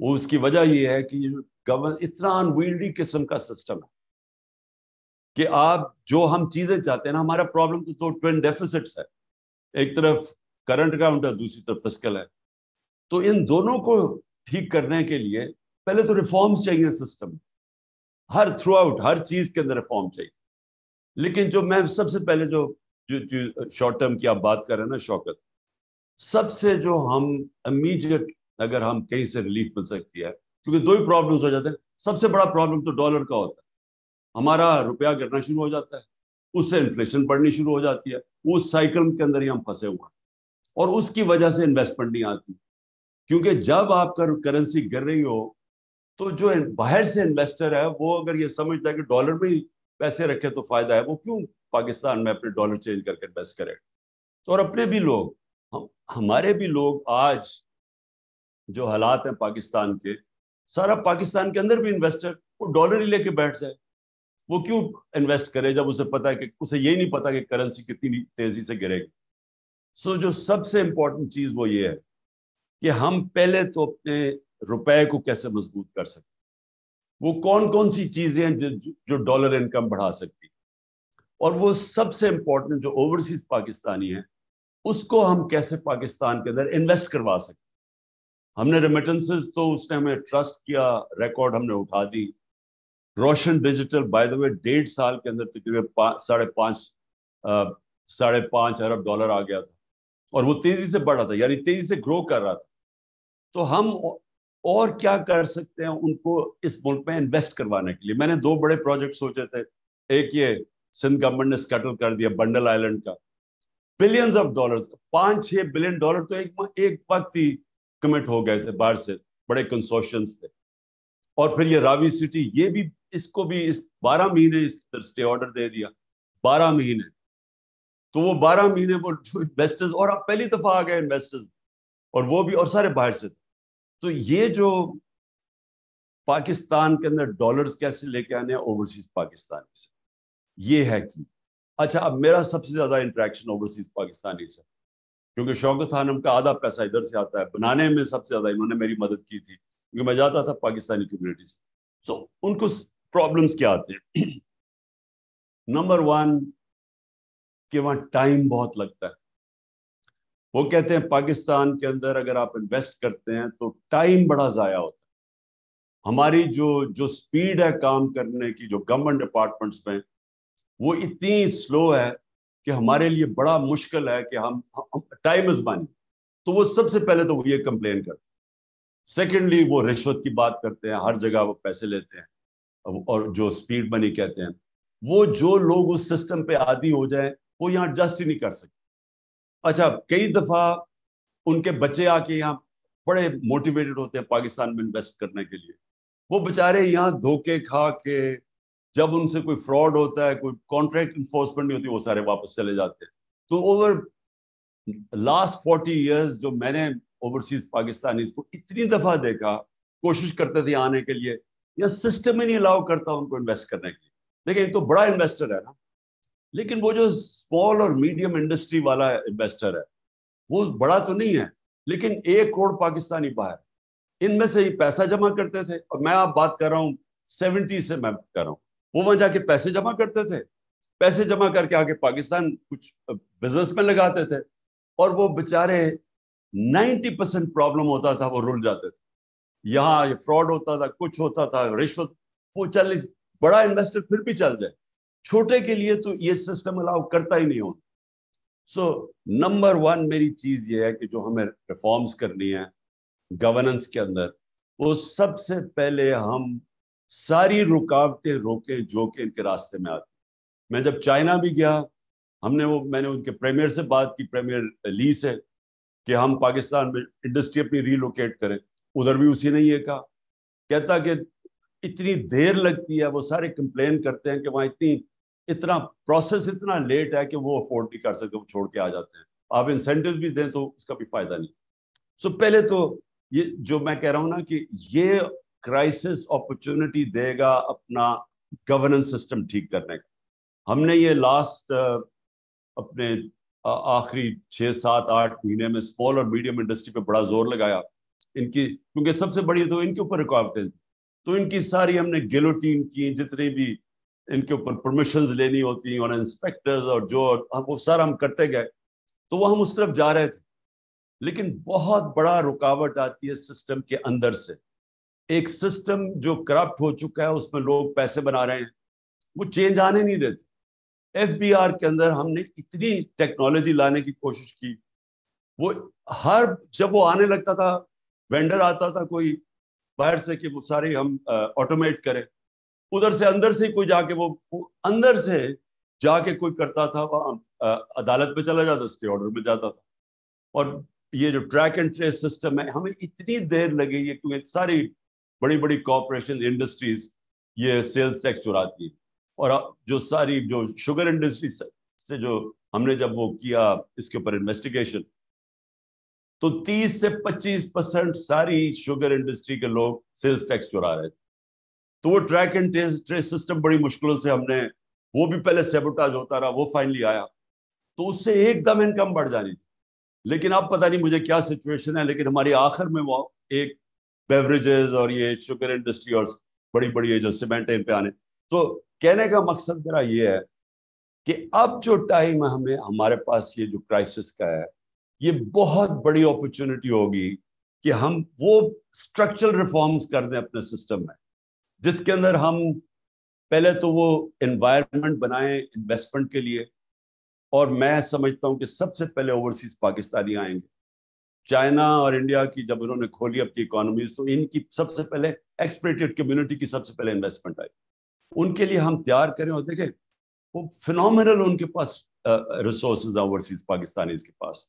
وہ اس کی وجہ یہ ہے کہ اتنا انویلڈی قسم کا سسٹم ہے کہ آپ جو ہم چیزیں چاہتے ہیں نا, ہمارا پرابلم تو ٹوین ڈیفیسٹس ہے, ایک طرف کرنٹ اکاؤنٹ ہے, دوسری طرف فسکل ہے. تو ان دونوں کو ٹھیک کرنے کے لیے پہلے تو ریفارمز چاہیے سسٹم, ہر تھرو آؤٹ ہر چیز کے اندر ریفارم چاہیے. لیکن جو میں سب سے پہلے جو شارٹ ٹرم کی آپ بات کر رہے ہیں نا شوکت, سب سے جو ہم امیڈیٹ اگر ہم کہیں سے ریلیف مل سکتی ہے, کیونکہ دو ہی پرابلمز ہو جاتے ہیں. سب سے بڑا پرابلم تو ڈالر کا ہوتا ہے, ہمارا روپیہ گرنا شروع ہو جاتا ہے, اس سے انفلیشن بڑھنی شروع ہو جاتی ہے, اس سائیکل کے اندر ہی ہم پھنسے ہوئے ہیں, اور اس کی وجہ سے انویسٹمنٹ نہیں آتی. کیونکہ جب آپ کا کرنسی گر رہی ہو تو جو باہر سے انویسٹر ہے وہ اگر یہ سمجھتا ہے کہ ڈالر میں ہی پیسے رکھے تو فائدہ ہے, وہ کیوں پاکستان میں اپنے ڈالر چینج کر کے انویسٹ کرے. اور اپنے بھی لوگ, ہمارے بھی لوگ آج جو حالات ہیں پاکستان کے, سارا پاکستان کے اندر بھی انویسٹر وہ ڈالر ہی لے کے بیٹھ جائے. وہ کیوں انویسٹ کرے جب اسے پتا ہے کہ اسے یہی نہیں پتا کہ کرنسی کتنی تیزی سے گرے گی. سو جو سب سے امپورٹنٹ چیز وہ یہ ہے کہ ہم پہلے تو اپنے روپے کو کیسے مضبوط کر سکتے, وہ کون کون سی چیزیں ہیں جو ڈالر انکم بڑھا سکتی, اور وہ سب سے امپورٹنٹ جو اوورسیز پاکستانی ہیں اس کو ہم کیسے پاکستان کے اندر انویسٹ کروا سکتے. ہم نے ریمیٹنسز تو اس نے ہمیں ٹرسٹ کیا, ریکارڈ ہم نے اٹھا دی. روشن ڈیجیٹل بائی دا وے 1.5 سال کے اندر تقریباً $5.5 ارب ڈالر آ گیا تھا, اور وہ تیزی سے بڑھ رہا تھا, یعنی تیزی سے گرو کر رہا تھا. تو ہم اور کیا کر سکتے ہیں ان کو اس ملک میں انویسٹ کروانے کے لیے. میں نے 2 بڑے پروجیکٹ سوچے تھے. ایک یہ سندھ گورنمنٹ نے سکیٹل کر دیا بنڈل آئلینڈ کا, بلینز آف ڈالر, $5-6 بلین تو ایک وقت ہی کمٹ ہو گئے تھے باہر سے, بڑے کنسورشنز تھے. اور پھر یہ راوی سٹی, یہ بھی اس کو بھی 12 مہینے اس اسٹے آرڈر دے دیا, 12 مہینے. تو وہ 12 مہینے وہ انویسٹرز, اور اب پہلی دفعہ آ گئے انویسٹرز, اور وہ بھی اور سارے باہر سے تھے. تو یہ جو پاکستان کے اندر ڈالرز کیسے لے کے آنے ہیں اوورسیز پاکستانی سے, یہ ہے کہ اچھا اب میرا سب سے زیادہ انٹریکشن اوورسیز پاکستانی سے, کیونکہ شوکت خانم کا آدھا پیسہ ادھر سے آتا ہے, بنانے میں سب سے زیادہ انہوں نے میری مدد کی تھی کیونکہ میں جاتا تھا پاکستانی کمیونٹی سے. سو ان کو پرابلمس کیا آتے ہیں؟ نمبر 1 کہ وہاں ٹائم بہت لگتا ہے. وہ کہتے ہیں پاکستان کے اندر اگر آپ انویسٹ کرتے ہیں تو ٹائم بڑا ضائع ہوتا ہے. ہماری جو سپیڈ ہے کام کرنے کی, جو گورنمنٹ ڈپارٹمنٹس میں, وہ اتنی سلو ہے کہ ہمارے لیے بڑا مشکل ہے کہ ہم ٹائم از مانی. تو وہ سب سے پہلے تو وہ یہ کمپلین کرتے ہیں. سیکنڈلی وہ رشوت کی بات کرتے ہیں, ہر جگہ وہ پیسے لیتے ہیں, اور جو سپیڈ منی کہتے ہیں, وہ جو لوگ اس سسٹم پہ عادی ہو جائیں وہ یہاں ایڈجسٹ ہی نہیں کر سکتے. اچھا کئی دفعہ ان کے بچے آ کے یہاں بڑے موٹیویٹڈ ہوتے ہیں پاکستان میں انویسٹ کرنے کے لیے, وہ بےچارے یہاں دھوکے کھا کے جب ان سے کوئی فراڈ ہوتا ہے, کوئی کانٹریکٹ انفورسمنٹ نہیں ہوتی, وہ سارے واپس چلے جاتے ہیں. تو اوور لاسٹ 40 ایئرز جو میں نے اوورسیز پاکستانی کو اتنی دفعہ دیکھا, کوشش کرتے تھے آنے کے لیے, یا سسٹم ہی نہیں الاؤ کرتا ان کو انویسٹ کرنے کے لیے. دیکھیں ایک تو بڑا انویسٹر ہے نا, لیکن وہ جو اسمال اور میڈیم انڈسٹری والا انویسٹر ہے وہ بڑا تو نہیں ہے, لیکن 1 کروڑ پاکستانی باہر, ان میں سے ہی پیسہ جمع کرتے تھے. اور میں آپ بات کر رہا ہوں 70 سے میں کر رہا ہوں, وہ وہاں جا کے پیسے جمع کرتے تھے, پیسے جمع کر کے آگے پاکستان کچھ بزنس میں لگاتے تھے, اور وہ بےچارے 90% پرابلم ہوتا تھا, وہ رل جاتے تھے. یہاں فراڈ ہوتا تھا, کچھ ہوتا تھا, رشوت, وہ چل نہیں. بڑا انویسٹر پھر بھی چل جائے, چھوٹے کے لیے تو یہ سسٹم الاؤ کرتا ہی نہیں ہوتا. سو نمبر 1 میری چیز یہ ہے کہ جو ہمیں ریفارمز کرنی ہے گورننس کے اندر, وہ سب سے پہلے ہم ساری رکاوٹیں روکیں جو کہ ان کے راستے میں آتی. میں جب چائنا بھی گیا, میں نے ان کے پریمیئر سے بات کی, پریمیئر لی سے, کہ ہم پاکستان میں انڈسٹری اپنی ریلوکیٹ کریں. ادھر بھی اسی نے یہ کہا, کہتا کہ اتنی دیر لگتی ہے, وہ سارے کمپلین کرتے ہیں کہ وہاں اتنا پروسیس اتنا لیٹ ہے کہ وہ افورڈ نہیں کر سکتے, وہ چھوڑ کے آ جاتے ہیں. آپ انسینٹیو بھی دیں تو اس کا بھی فائدہ نہیں. سو پہلے تو یہ جو میں کہہ رہا ہوں نا کہ یہ کرائسس اپرچونٹی دے گا اپنا گورننس سسٹم ٹھیک کرنے کا. ہم نے یہ لاسٹ اپنے آخری 6-7-8 مہینے میں اسمال اور میڈیم انڈسٹری پہ بڑا زور لگایا ان کی کیونکہ سب سے بڑی تو ان کے اوپر رکاوٹیں، تو ان کی ساری ہم نے گیلوٹین کی، جتنے بھی ان کے اوپر پرمیشنز لینی ہوتی اور انسپیکٹرز اور جو وہ سارا ہم کرتے گئے، تو وہ ہم اس طرف جا رہے تھے. لیکن بہت بڑا رکاوٹ آتی ہے سسٹم کے اندر سے. ایک سسٹم جو کرپٹ ہو چکا ہے، اس میں لوگ پیسے بنا رہے ہیں، وہ چینج آنے نہیں دیتے. ایف بی آر کے اندر ہم نے اتنی ٹیکنالوجی لانے کی کوشش کی، وہ جب وہ آنے لگتا تھا، وینڈر آتا تھا کوئی باہر سے کہ وہ سارے ہم آٹومیٹ کریں، ادھر سے اندر سے کوئی جا کے وہ اندر سے جا کے کوئی کرتا تھا، وہاں عدالت میں چلا جاتا، اسٹے آرڈر میں جاتا تھا. اور یہ جو ٹریک اینڈ ٹریس سسٹم ہے، ہمیں اتنی دیر لگی ہے کیونکہ ساری بڑی بڑی کارپوریشن انڈسٹریز یہ سیلز ٹیکس چراتی ہے. اور جو ساری جو شوگر انڈسٹری سے جو ہم نے جب وہ کیا اس کے اوپر انویسٹیگیشن، تو 30 سے 25% ساری شوگر انڈسٹری کے لوگ سیلز ٹیکس چرا رہے تھے. تو وہ ٹریک اینڈ ٹریس سسٹم بڑی مشکلوں سے ہم نے، وہ بھی پہلے سیبوٹاج ہوتا رہا، وہ فائنلی آیا، تو اس سے ایک دم انکم بڑھ جانی تھی. لیکن اب پتہ نہیں مجھے کیا سچویشن ہے، لیکن ہماری آخر میں وہ ایک بیوریجز اور یہ شوگر انڈسٹری اور بڑی بڑی جو سیمنٹ پہ آنے. تو کہنے کا مقصد میرا یہ ہے کہ اب جو ٹائم ہمیں ہمارے پاس یہ جو کرائسس کا ہے، یہ بہت بڑی اپرچونٹی ہوگی کہ ہم وہ اسٹرکچرل ریفارمز کر دیں اپنے سسٹم میں، جس کے اندر ہم پہلے تو وہ انوائرمنٹ بنائیں انویسٹمنٹ کے لیے. اور میں سمجھتا ہوں کہ سب سے پہلے اوورسیز پاکستانی آئیں گے. چائنا اور انڈیا کی جب انہوں نے کھولی اپنی اکانومیز، تو ان کی سب سے پہلے ایکسپریٹڈ کمیونٹی کی سب سے پہلے انویسٹمنٹ آئی. ان کے لیے ہم تیار کریں، اور دیکھیں وہ فینومینل ان کے پاس ریسورسز ہیں اوورسیز پاکستانیز کے پاس.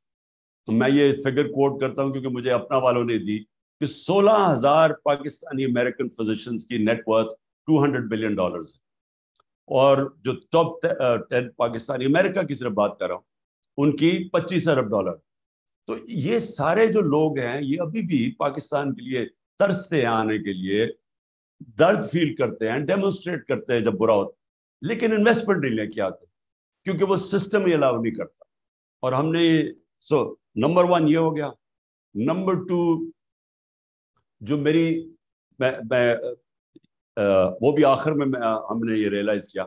تو میں یہ فگر کوٹ کرتا ہوں کیونکہ مجھے اپنا والوں نے دی کہ 16,000 پاکستانی امریکن فزیشنز کی نیٹ ورتھ $200 بلین ہے. اور جو ٹاپ 10 پاکستانی، امریکہ کی صرف بات کر رہا ہوں، ان کی $25 ارب. تو یہ سارے جو لوگ ہیں، یہ ابھی بھی پاکستان کے لیے ترستے ہیں آنے کے لیے، درد فیل کرتے ہیں، ڈیمونسٹریٹ کرتے ہیں جب برا ہوتا، لیکن انویسٹمنٹ نہیں لے کے آتے کیونکہ وہ سسٹم ہی الاؤ نہیں کرتا. اور ہم نے نمبر 1 یہ ہو گیا. نمبر 2 جو میری وہ بھی آخر میں ہم نے یہ ریئلائز کیا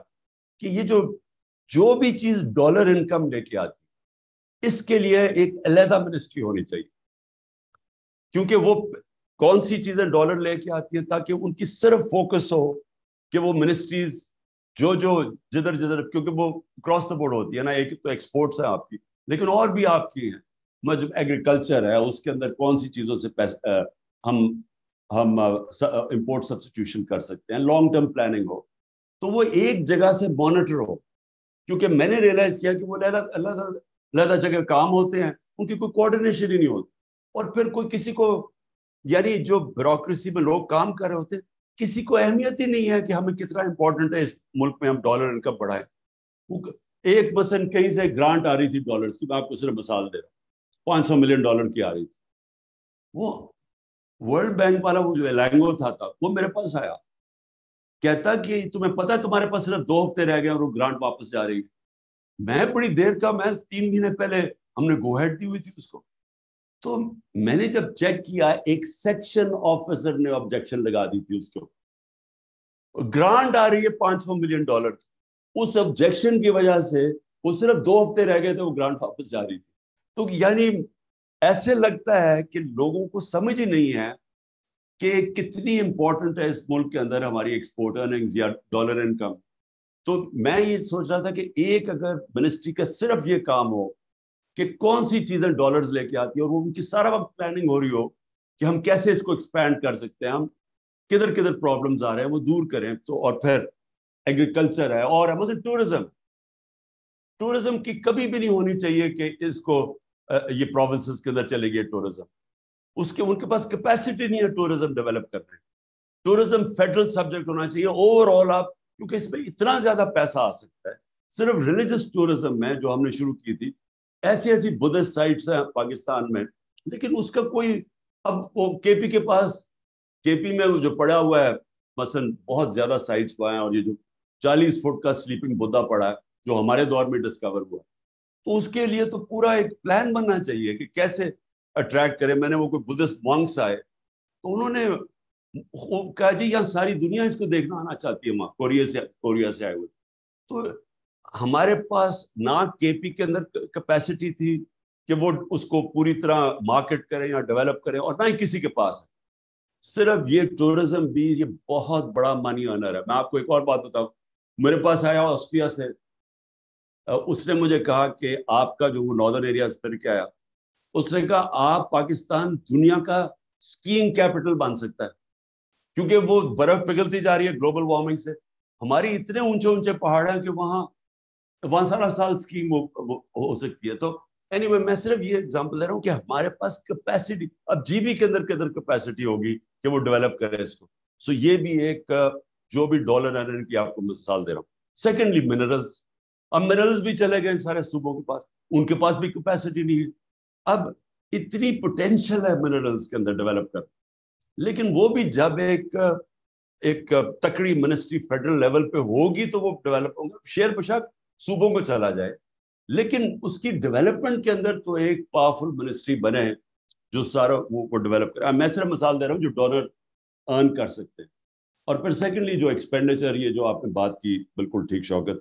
کہ یہ جو بھی چیز ڈالر انکم لے کے آتی، اس کے لیے ایک علیحدہ منسٹری ہونی چاہیے. کیونکہ وہ کون سی چیزیں ڈالر لے کے آتی ہیں، تاکہ ان کی صرف فوکس ہو کہ وہ منسٹریز جو جدھر کیونکہ وہ کراس دا بورڈ ہوتی ہے نا. ایک تو ایکسپورٹس ہیں آپ کی، لیکن اور بھی آپ کی ہیں، ایگریکلچر ہے، اس کے اندر کون سی چیزوں سے ہم امپورٹ سبسٹیوشن کر سکتے ہیں، لانگ ٹرم پلاننگ ہو، تو وہ ایک جگہ سے مانیٹر ہو. کیونکہ میں نے ریئلائز کیا کہ وہ علیحدہ جگہ کام ہوتے ہیں، ان کی کوئی کوآرڈینیشن ہی نہیں ہوتی. اور پھر کوئی کسی کو، یعنی جو بیوروکریسی میں لوگ کام کر رہے ہوتے ہیں، کسی کو اہمیت ہی نہیں ہے کہ ہمیں کتنا امپورٹنٹ ہے اس ملک میں ہم ڈالر انکم بڑھائیں. ایک مثلا کہیں سے گرانٹ آ رہی تھی ڈالرز کی، میں آپ کو صرف مثال دے رہا ہوں، $500 ملین کی آ رہی تھی. وہ ورلڈ بینک والا وہ جو ایلانگو تھا وہ میرے پاس آیا، کہتا کہ تمہیں پتا ہے تمہارے پاس صرف 2 ہفتے رہ گئے اور وہ گرانٹ واپس جا رہی ہے. میں بڑی دیر کا، میں 3 مہینے پہلے ہم نے گو ہیڈ دی ہوئی تھی اس کو. تو میں نے جب چیک کیا، ایک سیکشن آفیسر نے آبجیکشن لگا دی تھی اس کو، گرانٹ آ رہی ہے $500 ملین کی. اس آبجیکشن کی وجہ سے وہ صرف 2 ہفتے رہ گئے تھے، وہ گرانٹ واپس جا رہی تھی. تو یعنی ایسے لگتا ہے کہ لوگوں کو سمجھ ہی نہیں ہے کہ کتنی امپورٹنٹ ہے اس ملک کے اندر ہماری ایکسپورٹ ارننگز یا ڈالر انکم. تو میں یہ سوچ رہا تھا کہ ایک اگر منسٹری کا صرف یہ کام ہو کہ کون سی چیزیں ڈالرز لے کے آتی ہیں، اور وہ ان کی سارا وقت پلاننگ ہو رہی ہو کہ ہم کیسے اس کو ایکسپینڈ کر سکتے ہیں، ہم کدھر پرابلمز آ رہے ہیں وہ دور کریں. تو اور پھر ایگریکلچر ہے، اور ٹورزم کی کبھی بھی نہیں ہونی چاہیے کہ اس کو یہ پروونسز کے اندر چلے گئے ٹورزم. ان کے پاس کیپیسٹی نہیں ہے ٹورزم ڈیولپ کرنے. ٹورزم فیڈرل سبجیکٹ ہونا چاہیے اوور آل آپ، کیونکہ اس میں اتنا زیادہ پیسہ آ سکتا ہے. صرف ریلیجس ٹورزم میں جو ہم نے شروع کی تھی، ایسی بدھسٹ سائٹس ہیں پاکستان میں، لیکن اس کا کوئی، اب وہ کے پی کے پاس، کے پی میں جو پڑا ہوا ہے مثلا بہت زیادہ سائٹس وہاں ہیں، اور یہ جو 40 فٹ کا سلیپنگ بدھا پڑا ہے جو ہمارے دور میں ڈسکور ہوا، تو اس کے لیے تو پورا ایک پلان بننا چاہیے کہ کیسے اٹریکٹ کریں. میں نے وہ کوئی بدھسٹ مانکس آئے تو انہوں نے کہا جی یہاں ساری دنیا اس کو دیکھنا آنا چاہتی ہے، وہاں کوریا سے آئے ہوئے. تو ہمارے پاس نہ کے پی کے اندر کیپیسٹی تھی کہ وہ اس کو پوری طرح مارکیٹ کریں یا ڈیولپ کریں، اور نہ ہی کسی کے پاس ہے. صرف یہ ٹورزم بھی یہ بہت بڑا منی ارنر ہے. میں آپ کو ایک اور بات بتاؤں، میرے پاس آیا آسٹریا سے، اس نے مجھے کہا کہ آپ کا جو وہ ناردرن ایریاز پھر کے آیا، اس نے کہا آپ پاکستان دنیا کا اسکیئنگ کیپٹل بن سکتا ہے، کیونکہ وہ برف پگھلتی جا رہی ہے گلوبل وارمنگ سے. ہماری اتنے اونچے اونچے پہاڑ ہیں کہ وہاں سارا سال اسکیئنگ ہو سکتی ہے. تو اینی وے میں صرف یہ ایگزامپل دے رہا ہوں کہ ہمارے پاس کیپیسٹی، اب جی بی کے اندر کیپیسٹی ہوگی کہ وہ ڈیولپ کرے اس کو. سو یہ بھی ایک جو بھی ڈالر ارننگ کی آپ کو مثال دے رہا ہوں. سیکنڈلی منرلز، اب منرلز بھی چلے گئے سارے صوبوں کے پاس، ان کے پاس بھی کیپیسٹی نہیں ہے. اب اتنی پوٹینشیل ہے منرلز کے اندر ڈیولپ کر، لیکن وہ بھی جب ایک تکڑی منسٹری فیڈرل لیول پہ ہوگی تو وہ ڈیولپ ہوگا. شیر بشک صوبوں کو چلا جائے، لیکن اس کی ڈیولپمنٹ کے اندر تو ایک پاورفل منسٹری بنے جو سارا وہ ڈیولپ کرے. میں صرف مثال دے رہا ہوں جو ڈالر ارن کر سکتے ہیں. اور پھر سیکنڈلی جو ایکسپینڈیچر، یہ جو آپ نے بات کی بالکل ٹھیک شوکت،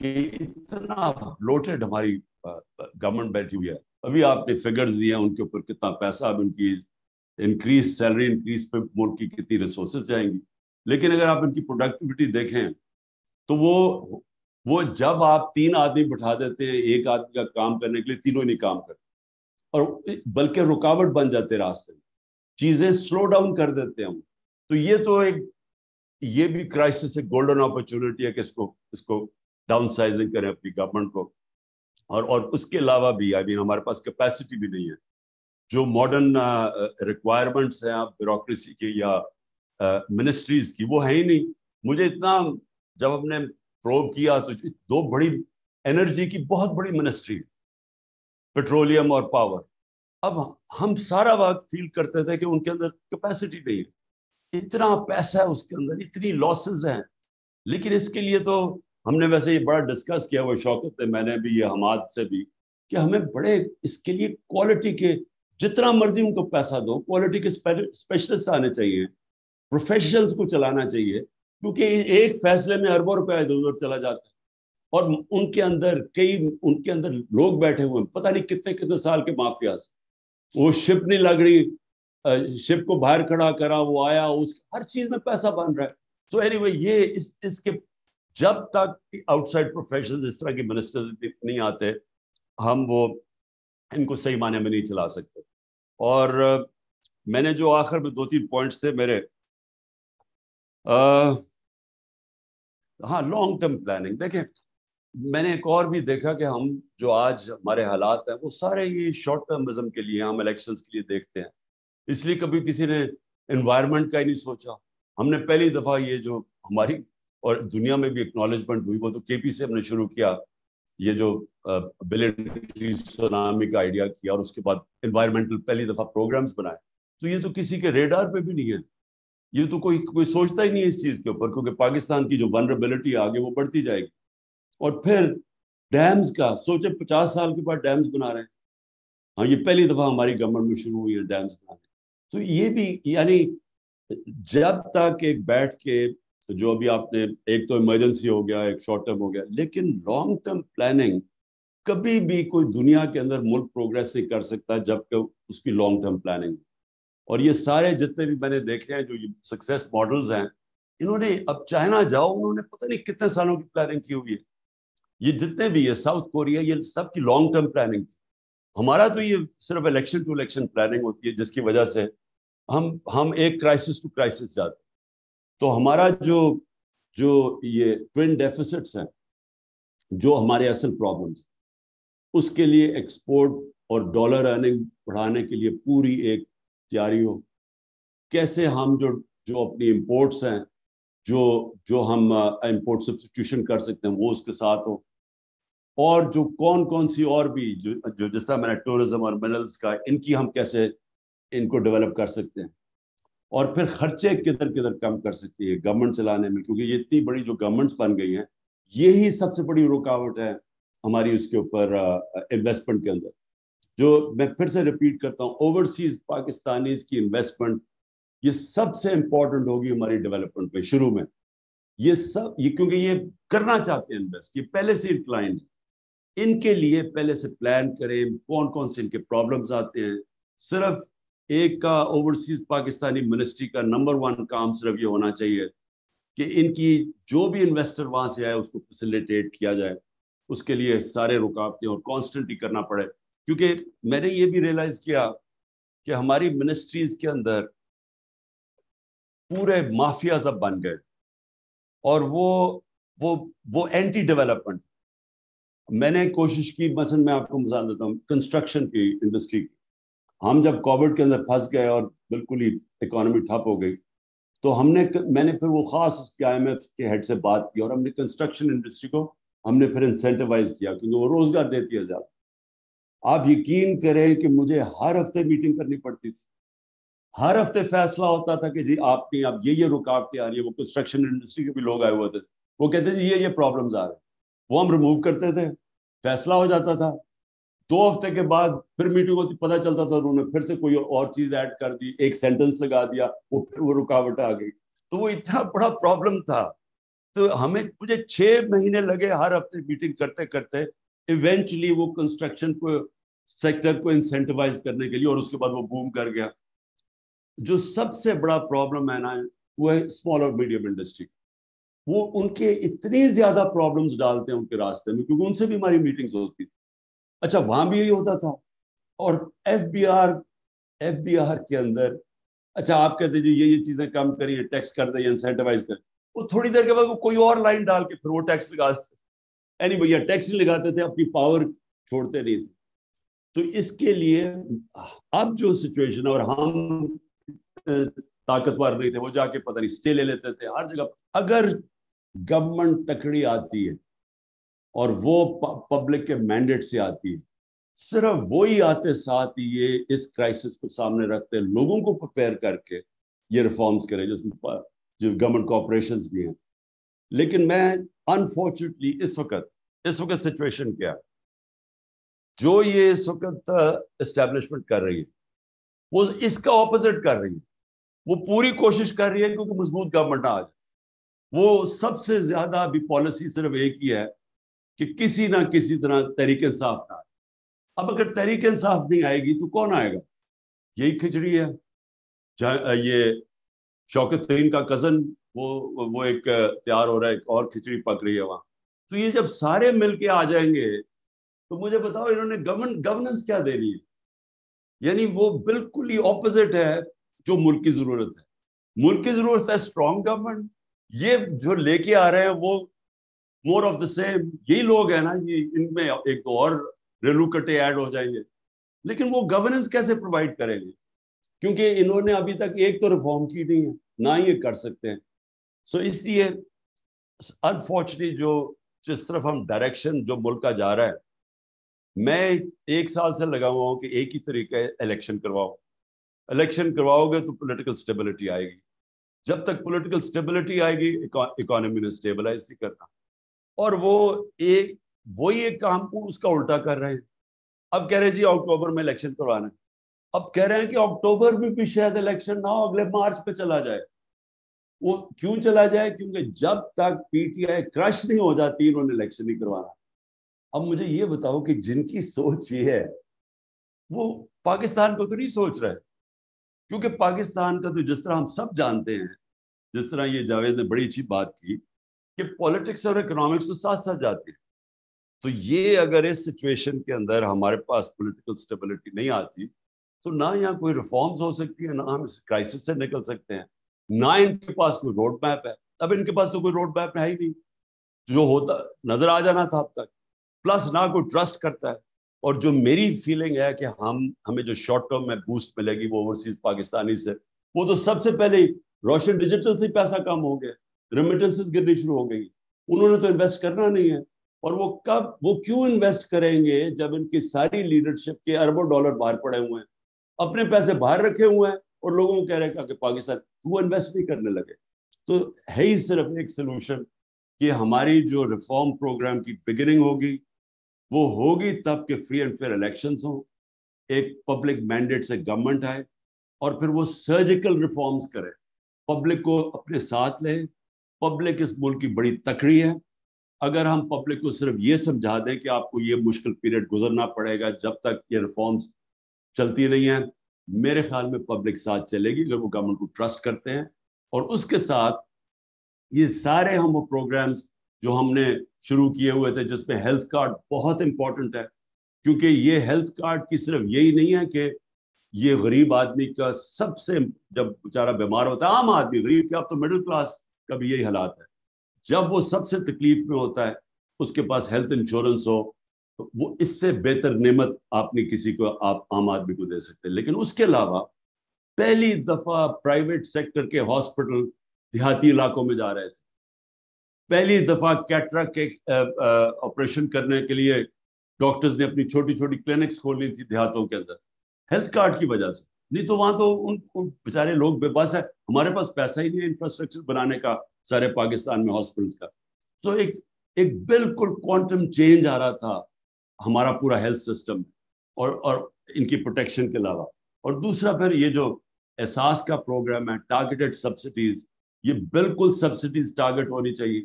کہ اتنا بلوٹڈ ہماری گورنمنٹ بیٹھی ہوئی ہے. ابھی آپ نے فگرز دیے ہیں ان کے اوپر کتنا پیسہ اب ان کی انکریز، سیلری انکریز پہ ملک کی کتنی ریسورسز جائیں گی. لیکن اگر آپ ان کی پروڈکٹیوٹی دیکھیں تو وہ جب آپ 3 آدمی بٹھا دیتے ہیں ایک آدمی کا کام کرنے کے لیے، تینوں ہی نہیں کام کرتے، اور بلکہ رکاوٹ بن جاتے راستے میں، چیزیں سلو ڈاؤن کر دیتے ہیں ہم. تو یہ بھی کرائسس، ایک گولڈن اپرچونٹی ہے کہ اس کو ڈاؤن سائزنگ کریں اپنی گورنمنٹ کو. اور اس کے علاوہ بھی ہمارے پاس کیپیسٹی بھی نہیں ہے. جو ماڈرن ریکوائرمنٹس ہیں بیوروکریسی کی یا منسٹریز کی، وہ ہے ہی نہیں. مجھے اتنا، جب ہم نے پروب کیا تو 2 بڑی انرجی کی بہت بڑی منسٹری، پیٹرولیم اور پاور، اب ہم سارا وقت فیل کرتے تھے کہ ان کے اندر کیپیسٹی نہیں ہے. اتنا پیسہ ہے اس کے اندر، اتنی لاسز ہیں. لیکن اس کے لیے تو ہم نے ویسے یہ بڑا ڈسکس کیا ہوا شوکت سے، میں نے بھی، یہ حماد سے بھی، کہ ہمیں بڑے اس کے لیے کوالٹی کے، جتنا مرضی ان کو پیسہ دو، کوالٹی کے اسپیشلسٹ آنے چاہیے، پروفیشنلز کو چلانا چاہیے. کیونکہ ایک فیصلے میں اربوں روپے ادھر ادھر چلا جاتا ہے، اور ان کے اندر لوگ بیٹھے ہوئے ہیں، پتہ نہیں کتنے کتنے سال کے مافیاز. وہ شپ نہیں لگ رہی، شپ کو باہر کھڑا کرا، وہ آیا، ہر چیز میں پیسہ بن رہا ہے. سو اینی وے یہ اس کے جب تک آؤٹ سائڈ پروفیشنز اس طرح کے منسٹرز نہیں آتے، ہم ان کو صحیح معنی میں نہیں چلا سکتے. اور میں نے جو آخر میں 2-3 پوائنٹس تھے میرے، ہاں، لانگ ٹرم پلاننگ. دیکھیں، میں نے ایک اور بھی دیکھا کہ ہم جو آج ہمارے حالات ہیں وہ سارے یہ شارٹ ٹرمزم کے لیے، ہم الیکشنز کے لیے دیکھتے ہیں. اس لیے کبھی کسی نے انوائرمنٹ کا ہی نہیں سوچا. ہم نے پہلی دفعہ یہ جو ہماری اور دنیا میں بھی اکنالجمنٹ ہوئی، وہ تو کے پی سے ہم نے شروع کیا، یہ جو بلین ٹری سونامی کا آئیڈیا کیا، اور اس کے بعد انوائرمنٹل پہلی دفعہ پروگرامز بنائے. تو یہ تو کسی کے ریڈار پہ بھی نہیں ہے، یہ تو کوئی سوچتا ہی نہیں ہے اس چیز کے اوپر، کیونکہ پاکستان کی جو ولنریبلٹی آگے وہ بڑھتی جائے گی. اور پھر ڈیمز کا سوچے، 50 سال کے بعد ڈیمز بنا رہے ہیں. ہاں، یہ پہلی دفعہ ہماری گورنمنٹ میں شروع ہوئی ہے ڈیمز بنانے. تو یہ بھی یعنی جب تک ایک بیٹھ کے، جو ابھی آپ نے، ایک تو ایمرجنسی ہو گیا، ایک شارٹ ٹرم ہو گیا، لیکن لانگ ٹرم پلاننگ کبھی بھی کوئی دنیا کے اندر ملک پروگریس نہیں کر سکتا جب کہ اس کی لانگ ٹرم پلاننگ. اور یہ سارے جتنے بھی میں نے دیکھے ہیں جو یہ سکسیس ماڈلز ہیں، انہوں نے، اب چائنا جاؤ، انہوں نے پتہ نہیں کتنے سالوں کی پلاننگ کی ہوئی ہے. یہ جتنے بھی ہے، ساؤتھ کوریا، یہ سب کی لانگ ٹرم پلاننگ تھی. ہمارا تو یہ صرف الیکشن ٹو الیکشن پلاننگ ہوتی ہے، جس کی وجہ سے ہم ایک کرائسس ٹو کرائسس جاتے. تو ہمارا جو یہ ٹوین ڈیفیسٹس ہیں، جو ہمارے اصل پرابلمس، اس کے لیے ایکسپورٹ اور ڈالر ارننگ بڑھانے کے لیے پوری ایک تیاری ہو. کیسے ہم جو اپنی امپورٹس ہیں، جو ہم امپورٹ سبسٹیوشن کر سکتے ہیں، وہ اس کے ساتھ ہو. اور جو کون سی اور بھی جو جس طرح میں نے ٹورزم اور منرلز کا، ان کی ہم کیسے ان کو ڈیولپ کر سکتے ہیں. اور پھر خرچے کدھر کم کر سکتی ہے گورنمنٹ چلانے میں، کیونکہ یہ اتنی بڑی جو گورنمنٹس بن گئی ہیں، یہی سب سے بڑی رکاوٹ ہے ہماری اس کے اوپر انویسٹمنٹ کے اندر. جو میں پھر سے ریپیٹ کرتا ہوں، اوورسیز پاکستانیز کی انویسٹمنٹ یہ سب سے امپورٹنٹ ہوگی ہماری ڈیولپمنٹ میں شروع میں. یہ سب کیونکہ یہ کرنا چاہتے ہیں انویسٹ, یہ پہلے سے انکلائن ہے. ان کے لیے پہلے سے پلان کریں کون کون سے ان کے پرابلمز آتے ہیں. صرف ایک کا اوورسیز پاکستانی منسٹری کا نمبر 1 کام صرف یہ ہونا چاہیے کہ ان کی جو بھی انویسٹر وہاں سے آئے اس کو فیسیلیٹیٹ کیا جائے. اس کے لیے سارے رکاوٹیں اور کانسٹنٹلی کرنا پڑے, کیونکہ میں نے یہ بھی ریئلائز کیا کہ ہماری منسٹریز کے اندر پورے مافیا سب بن گئے, اور وہ اینٹی ڈیولپمنٹ. میں نے کوشش کی, مثلا میں آپ کو مثال دیتا ہوں کنسٹرکشن کی انڈسٹری کی. ہم جب کووڈ کے اندر پھنس گئے اور بالکل ہی اکانومی ٹھپ ہو گئی, تو میں نے پھر وہ خاص اس کے IMF کے ہیڈ سے بات کی, اور ہم نے کنسٹرکشن انڈسٹری کو ہم نے پھر انسینٹیوائز کیا, کیونکہ وہ روزگار دیتی ہے زیادہ. آپ یقین کریں کہ مجھے ہر ہفتے میٹنگ کرنی پڑتی تھی, ہر ہفتے فیصلہ ہوتا تھا کہ جی آپ کی اب یہ رکاوٹیں آ رہی ہیں. وہ کنسٹرکشن انڈسٹری کے بھی لوگ آئے ہوئے تھے, وہ کہتے تھے یہ پرابلمز آ رہے ہیں, وہ ہم ریموو کرتے تھے, فیصلہ ہو جاتا تھا. 2 ہفتے کے بعد پھر میٹنگ ہوتی, پتہ چلتا تھا انہوں نے پھر سے کوئی اور چیز ایڈ کر دی, ایک سینٹنس لگا دیا, وہ رکاوٹ آ گئی. تو وہ اتنا بڑا پرابلم تھا. تو مجھے 6 مہینے لگے ہر ہفتے میٹنگ کرتے کرتے ایونچولی وہ کنسٹرکشن کو سیکٹر کو انسینٹیوائز کرنے کے لیے, اور اس کے بعد وہ بوم کر گیا. جو سب سے بڑا پرابلم ہے نا وہ ہے اسمال اور میڈیم انڈسٹری. وہ ان کے اتنی زیادہ پرابلمز ڈالتے ہیں ان کے راستے میں, کیونکہ ان سے بھی ہماری میٹنگز ہوتی تھی. اچھا وہاں بھی یہی ہوتا تھا. اور ایف بی آر کے اندر اچھا آپ کہتے جی یہ چیزیں کم کریے, ٹیکس کر دیں, انسینٹیوائز کریں, وہ تھوڑی دیر کے بعد وہ کوئی اور لائن ڈال کے پھر وہ ٹیکس لگا دیتے. یعنی بھیا ٹیکس نہیں لگاتے تھے, اپنی پاور چھوڑتے نہیں تھے. تو اس کے لیے اب جو سچویشن ہے, اور ہم طاقتور نہیں تھے, وہ جا کے پتہ نہیں اسٹے لے لیتے تھے ہر جگہ. اگر گورنمنٹ تکڑی آتی ہے اور وہ پبلک کے مینڈیٹ سے آتی ہے, صرف وہی آتے ساتھ یہ اس کرائسس کو سامنے رکھتے ہیں, لوگوں کو پریپیئر کر کے یہ ریفارمز کرے, جس میں جو گورنمنٹ کارپوریشنز بھی ہیں. لیکن میں انفارچونیٹلی اس وقت سچویشن کیا ہے, جو یہ اس وقت اسٹیبلشمنٹ کر رہی ہے وہ اس کا اپوزٹ کر رہی ہے. وہ پوری کوشش کر رہی ہے کیونکہ مضبوط گورنمنٹ آ جائے. وہ سب سے زیادہ ابھی پالیسی صرف ایک ہی ہے کہ کسی نہ کسی طرح تحریک انصاف نہ آئے. اب اگر تحریک انصاف نہیں آئے گی تو کون آئے گا؟ یہی کھچڑی ہے. یہ شوکت ترین کا کزن وہ ایک تیار ہو رہا ہے, ایک اور کھچڑی پک رہی ہے وہاں. تو یہ جب سارے مل کے آ جائیں گے تو مجھے بتاؤ انہوں نے گورننس کیا دینی ہے؟ یعنی وہ بالکل ہی اپوزٹ ہے جو ملک کی ضرورت ہے. ملک کی ضرورت ہے اسٹرانگ گورنمنٹ. یہ جو لے کے آ رہے ہیں وہ مور آف دا سیم. یہی لوگ ہیں نا, ان میں ایک دو اور ریلو کٹے ایڈ ہو جائیں گے, لیکن وہ گورننس کیسے پرووائڈ کریں گے؟ کیونکہ انہوں نے ابھی تک ایک تو ریفارم کی نہیں ہے, نہ ہی یہ کر سکتے ہیں. سو اس لیے انفارچونیٹلی جس طرف ہم ڈائریکشن جو ملک کا جا رہا ہے, میں 1 سال سے لگا ہوا ہوں کہ ایک ہی طریقہ ہے الیکشن کرواؤ گے تو پولیٹیکل سٹیبلٹی آئے گی. جب تک پولیٹیکل سٹیبلٹی آئے گی اکانومی نے سٹیبلائز نہیں کرنا. اور وہی ایک کام کو اس کا الٹا کر رہے ہیں. اب کہہ رہے ہیں جی اکتوبر میں الیکشن کروانا ہے. اب کہہ رہے ہیں کہ اکتوبر میں بھی شاید الیکشن نہ ہو, اگلے مارچ پہ چلا جائے. وہ کیوں چلا جائے؟ کیونکہ جب تک PTI کرش نہیں ہو جاتی انہوں نے الیکشن نہیں کروانا. اب مجھے یہ بتاؤ کہ جن کی سوچ یہ ہے وہ پاکستان کو تو نہیں سوچ رہے, کیونکہ پاکستان کا تو جس طرح ہم سب جانتے ہیں, جس طرح یہ جاوید نے بڑی اچھی بات کی کہ پولیٹکس اور اکنامکس تو ساتھ ساتھ جاتے ہیں. تو یہ اگر اس سچویشن کے اندر ہمارے پاس پولیٹیکل سٹیبلٹی نہیں آتی تو نہ یہاں کوئی ریفارمز ہو سکتی ہیں, نہ ہم اس کرائسس سے نکل سکتے ہیں, نہ ان کے پاس کوئی روڈ میپ ہے. اب ان کے پاس تو کوئی روڈ میپ ہے ہی نہیں, جو ہوتا نظر آ جانا تھا اب تک. پلس نہ کوئی ٹرسٹ کرتا ہے. اور جو میری فیلنگ ہے کہ ہمیں جو شارٹ ٹرم میں بوسٹ ملے گی وہ اوورسیز پاکستانی سے, وہ تو سب سے پہلے ہی روشن ڈیجیٹل سے پیسہ کم ہو گیا, ریمیٹنسز گرنی شروع ہو گئی. انہوں نے تو انویسٹ کرنا نہیں ہے. اور وہ کیوں انویسٹ کریں گے جب ان کی ساری لیڈرشپ کے اربوں ڈالر باہر پڑے ہوئے ہیں, اپنے پیسے باہر رکھے ہوئے ہیں, اور لوگوں کو کہہ رہے ہیں کہ پاکستان, وہ انویسٹ نہیں کرنے لگے. تو ہے ہی صرف ایک سلوشن کہ ہماری جو ریفارم پروگرام کی بگننگ ہوگی وہ ہوگی تب کہ فری اینڈ فیئر الیکشنز ہوں, ایک پبلک مینڈیٹ سے گورنمنٹ آئے, اور پھر وہ سرجیکل ریفارمز کرے, پبلک کو اپنے ساتھ لے. پبلک اس ملک کی بڑی تکڑی ہے. اگر ہم پبلک کو صرف یہ سمجھا دیں کہ آپ کو یہ مشکل پیریڈ گزرنا پڑے گا جب تک یہ ریفارمز چلتی رہی ہیں, میرے خیال میں پبلک ساتھ چلے گی اگر وہ گورنمنٹ کو ٹرسٹ کرتے ہیں. اور اس کے ساتھ یہ سارے ہم وہ پروگرامز جو ہم نے شروع کیے ہوئے تھے, جس میں ہیلتھ کارڈ بہت امپورٹنٹ ہے, کیونکہ یہ ہیلتھ کارڈ کی صرف یہی نہیں ہے کہ یہ غریب آدمی کا سب سے, جب بیچارہ بیمار ہوتا ہے, عام آدمی, غریب کیا, اب تو مڈل کلاس کا بھی یہی حالات ہے, جب وہ سب سے تکلیف میں ہوتا ہے اس کے پاس ہیلتھ انشورنس ہو, تو وہ اس سے بہتر نعمت آپ نے کسی کو, آپ عام آدمی کو دے سکتے ہیں. لیکن اس کے علاوہ پہلی دفعہ پرائیویٹ سیکٹر کے ہاسپٹل دیہاتی علاقوں میں جا رہے تھے. پہلی دفعہ کیٹریکٹ کے آپریشن کرنے کے لیے ڈاکٹرز نے اپنی چھوٹی چھوٹی کلینکس کھولی تھی دیہاتوں کے اندر, ہیلتھ کارڈ کی وجہ سے. نہیں تو وہاں تو ان بیچارے لوگ بے بس ہے, ہمارے پاس پیسہ ہی نہیں ہے انفراسٹرکچر بنانے کا سارے پاکستان میں ہاسپٹلس کا. تو ایک بالکل کوانٹم چینج آ رہا تھا ہمارا پورا ہیلتھ سسٹم, اور ان کی پروٹیکشن کے علاوہ. اور دوسرا پھر یہ جو احساس کا پروگرام ہے, ٹارگیٹڈ سبسڈیز, یہ بالکل سبسڈیز ٹارگیٹ ہونی چاہیے.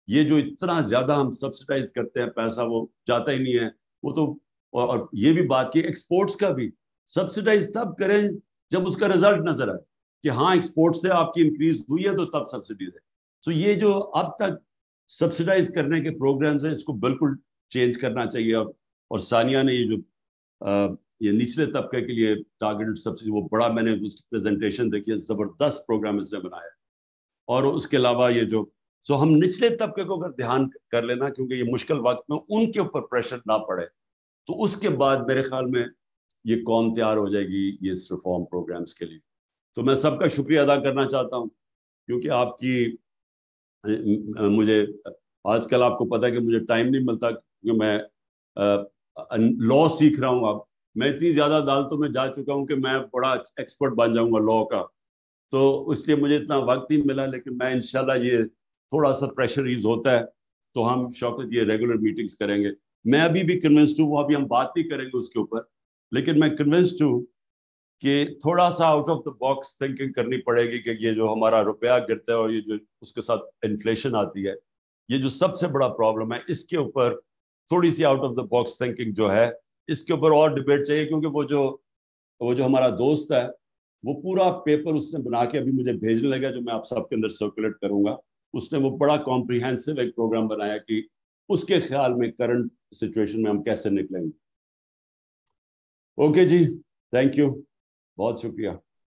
یہ جو اتنا زیادہ ہم سبسڈائز کرتے ہیں پیسہ, وہ جاتا ہی نہیں ہے. وہ تو, اور یہ بھی بات کی ایکسپورٹس کا بھی سبسڈائز تب کریں جب اس کا رزلٹ نظر آئے کہ ہاں ایکسپورٹ سے آپ کی انکریز ہوئی ہے, تو تب سبسڈیز ہے. سو یہ جو اب تک سبسڈائز کرنے کے پروگرامز ہیں, اس کو بالکل چینج کرنا چاہیے. اور ثانیہ نے یہ جو یہ نچلے طبقے کے لیے ٹارگیٹڈ سبسڈی, وہ بڑا, میں نے اس کی پریزنٹیشن دیکھی ہے, زبردست پروگرام اس نے بنایا. اور اس کے علاوہ یہ جو, سو ہم نچلے طبقے کو اگر دھیان کر لینا, کیونکہ یہ مشکل وقت میں ان کے اوپر پریشر نہ پڑے, تو اس کے بعد میرے خیال میں یہ قوم تیار ہو جائے گی یہ اس ریفارم پروگرامز کے لیے. تو میں سب کا شکریہ ادا کرنا چاہتا ہوں, کیونکہ آپ کی, مجھے آج کل آپ کو پتا ہے کہ مجھے ٹائم نہیں ملتا, کیونکہ میں لاء سیکھ رہا ہوں. اب میں اتنی زیادہ عدالتوں میں جا چکا ہوں کہ میں بڑا ایکسپرٹ بن جاؤں گا لاء کا, تو اس لیے مجھے اتنا وقت نہیں ملا. لیکن میں انشاءاللہ یہ تھوڑا سا پریشر ایز ہوتا ہے تو ہم شوکت یہ ریگولر میٹنگز کریں گے. میں ابھی بھی کنونسڈ ہوں, وہ ابھی ہم بات نہیں کریں گے اس کے اوپر, لیکن میں کنونسڈ ہوں کہ تھوڑا سا out of the box thinking کرنی پڑے گی کہ یہ جو ہمارا روپیہ گرتا ہے اور یہ جو اس کے ساتھ انفلیشن آتی ہے, یہ جو سب سے بڑا پرابلم ہے, اس کے اوپر تھوڑی سی out of the box thinking جو ہے, اس کے اوپر اور ڈبیٹ چاہیے. کیونکہ وہ جو ہمارا دوست ہے, وہ پورا پیپر اس نے بنا کے ابھی مجھے بھیجنے لگا, جو میں آپ سب کے اندر سرکولیٹ کروں گا. اس نے وہ بڑا کمپریہنسو ایک پروگرام بنایا کہ اس کے خیال میں کرنٹ سچویشن میں ہم کیسے نکلیں گے. اوکے جی, تھینک یو, بہت شکریہ.